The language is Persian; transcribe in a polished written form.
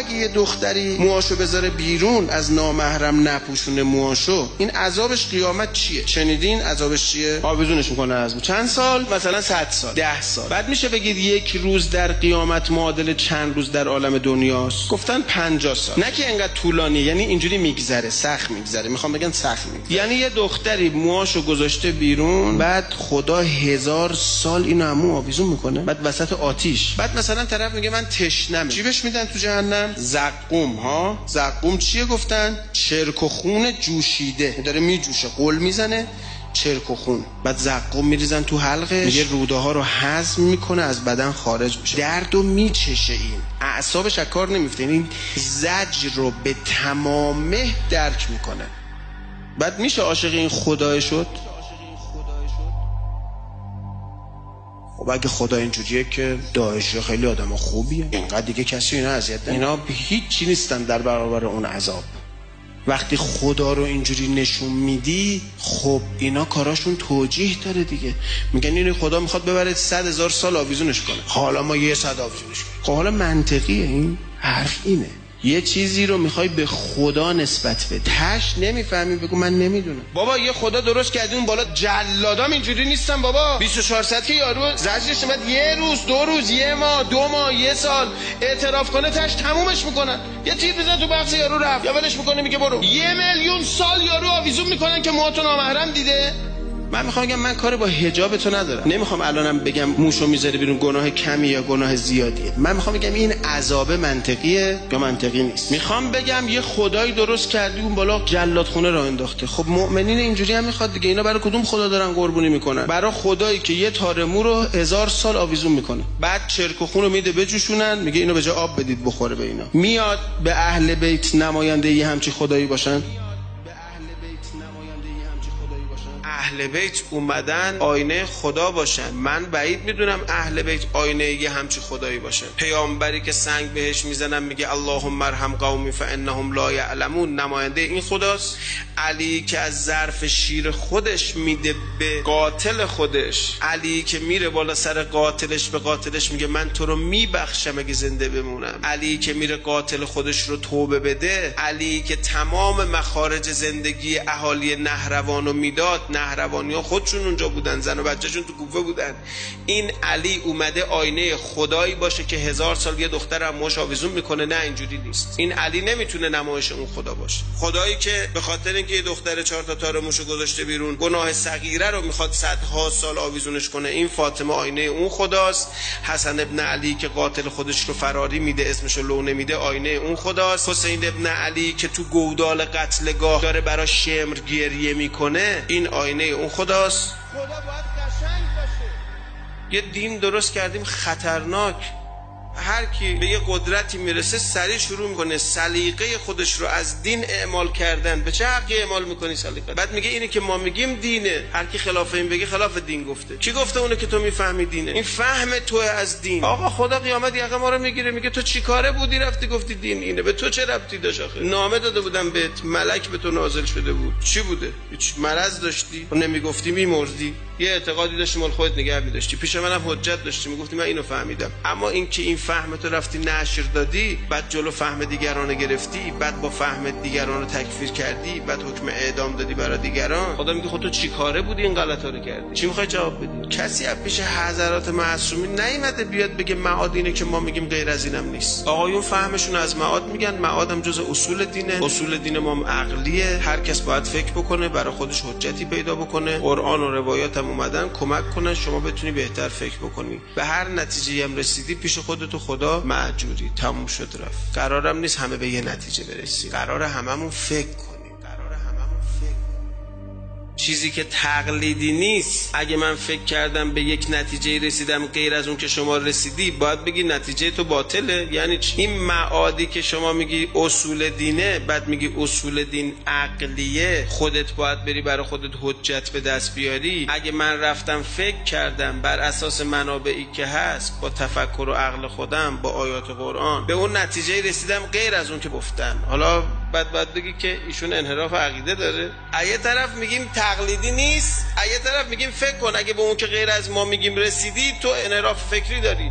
اگه یه دختری موهاشو بذاره بیرون، از نامحرم نپوشونه موهاشو، این عذابش قیامت چیه؟ شنیدین عذابش چیه؟ آویزونش میکنه از چند سال؟ مثلا 100 سال، 10 سال. بعد میشه بگید یک روز در قیامت معادل چند روز در عالم دنیاست؟ گفتن 50 سال. نه که انقدر طولانی، یعنی اینجوری میگذره، سخت میگذره. میخوام بگن سخت میگذره. یعنی یه دختری موهاشو گذاشته بیرون، بعد خدا 1000 سال اینو همو آویزون میکنه، بعد وسط آتیش. بعد مثلا طرف میگه من تشنمه، چی بهش میدن تو جهنم؟ زقوم. ها زقوم چیه گفتن؟ چرک و خون جوشیده، داره میجوشه، قل میزنه، چرک و خون. بعد زقوم میریزن تو حلقه، میگه روده ها رو هضم میکنه، از بدن خارج میشه، دردو میچشه، این اعصابش از کار نمیفته، این زجر رو به تمامه درک میکنه. بعد میشه عاشق این خدای شد؟ خب اگه خدا اینجوریه که داعشی خیلی آدم خوبیه، اینقدر دیگه کسی اینا اذیت نمیکنه، اینا هیچی نیستن در برابر اون عذاب. وقتی خدا رو اینجوری نشون میدی، خب اینا کاراشون توجیه داره دیگه. میگن این خدا میخواد ببره 100,000 سال آویزونش کنه، حالا ما 100 آویزونش کنیم. خب حالا منطقیه این حرف؟ اینه یه چیزی رو میخوای به خدا نسبت بده، تش نمیفهمی بگو من نمیدونم. بابا یه خدا درست کردی اون بالا، جلادام اینجوری نیستن بابا. 24 ساعت که یارو زجرش اومد یه روز، 2 روز، 1 ماه، 2 ماه، 1 سال اعتراف کنه، تش تمومش میکنن. یه تیر بزن تو بغض یارو رفت، یا ولش میکنه میگه برو. 1,000,000 سال یارو آویزون میکنن که موهاتو نامحرم دیده. من میخوام بگم من کار با حجاب تو ندارم، نمیخوام الانم بگم موشو میذاره بیرون گناه کمی یا گناه زیادیه. من میخوام بگم این عذاب منطقیه یا منطقی نیست. میخوام بگم یه خدایی درست کردی اون بالا جلادخونه راه انداخته. خب مؤمنین اینجوری هم میخواد دیگه. اینا برای کدوم خدا دارن قربونی میکنن؟ برای خدایی که یه تار مو رو 1000 سال آویزون میکنه، بعد چرک و خون رو میده بجوشونن، میگه اینو به جای آب بدید بخوره به اینا. میاد به اهل بیت نماینده یه همچی خدایی باشن؟ اهل بیت اومدن آینه خدا باشن. من بعید میدونم اهل بیت آینه یه همچی خدایی باشن. پیامبری که سنگ بهش میزنن میگه اللهم ارحم قومی فانهم لا یعلمون، نماینده این خداست. علی که از ظرف شیر خودش میده به قاتل خودش، علی که میره بالا سر قاتلش به قاتلش میگه من تو رو میبخشم اگه زنده بمونم، علی که میره قاتل خودش رو توبه بده، علی که تمام مخارج زندگی اهالی نهروان رو میداد، نهروانی ها خودشون اونجا بودن، زن و بچهشون تو کوفه بودن. این علی اومده آینه خدایی باشه که 1000 سال یه دختر هم موش آویزون میکنه؟ نه اینجوری نیست. این علی نمیتونه نمایش اون خدا باشه. خدایی که به خاطر اینکه یه دختر 4 تا تار موشو گذاشته بیرون گناه صغیره رو میخواد 100 سال آویزونش کنه، این فاطمه آینه اون خداست. حسن ابن علی که قاتل خودش رو فراری میده، اسمشو لو نمیده، آینه اون خداست. حسین ابن علی که تو گودال قتلگاه داره برای شمر گریه میکنه، این آینه اون خداست. خدا باید قشنگ باشه. یه دین درست کردیم خطرناک. هر کی به یه قدرتی میرسه سریع شروع میکنه سلیقه خودش رو از دین اعمال کردن. به چه حقی اعمال میکنی سلیقه؟ بعد میگه اینه که ما میگیم دینه، هر کی خلاف این بگه خلاف دین گفته. کی گفته اونه که تو میفهمی دینه؟ این فهم تو از دین. آقا خدا قیامت یقه ما رو میگیره میگه تو چی کاره بودی رفتی گفتی دین اینه؟ به تو چه ربطی داشت آخه؟ نامه داده بودم بهت، ملک به تو نازل شده بود، چی بوده؟ هیچ مرض داشتی؟ نمیگفتی میمردی؟ یه اعتقادی داشتی مال خودت نگه می‌داشتی، پیش منم حجت داشتی میگفتی من اینو فهمیدم. اما این که این فهم تو رفتی نشر دادی، بعد جلو فهم دیگران گرفتی، بعد با فهم دیگران رو تکفیر کردی، بعد حکم اعدام دادی برای دیگران، خدا میگه خود تو چی کاره بودی این غلطا رو کردی؟ چی میخوای جواب بدی؟ کسی از پیش حضرات معصومین نیومده بیاد بگه معاد اینه که ما میگیم غیر از اینم نیست. آقایون فهمشون از معاد میگن معادم جز اصول دینه، اصول دین ما عقلیه، هر کس باید فکر بکنه برای خودش حجتی پیدا بکنه. قرآن و روایات هم اومدن کمک کنن شما بتونی بهتر فکر بکنی. به هر نتیجه‌ای هم رسیدی پیش خودت و خدا مأجوری، تموم شد رفت. قرارم نیست همه به یه نتیجه برسیم، قراره هممون فکر کنیم. چیزی که تقلیدی نیست. اگه من فکر کردم به یک نتیجه رسیدم غیر از اون که شما رسیدی، باید بگی نتیجه تو باطله. یعنی چی؟ این معادی که شما میگی اصول دینه، بعد میگی اصول دین عقلیه، خودت باید بری برای خودت حجت به دست بیاری. اگه من رفتم فکر کردم بر اساس منابعی که هست، با تفکر و عقل خودم، با آیات قرآن به اون نتیجه رسیدم غیر از اون که گفتن، حالا بعد بگی که ایشون انحراف عقیده داره. یه طرف میگیم تقلیدی نیست، یه طرف میگیم فکر کن اگه به اون که غیر از ما میگیم رسیدی تو انحراف فکری داری.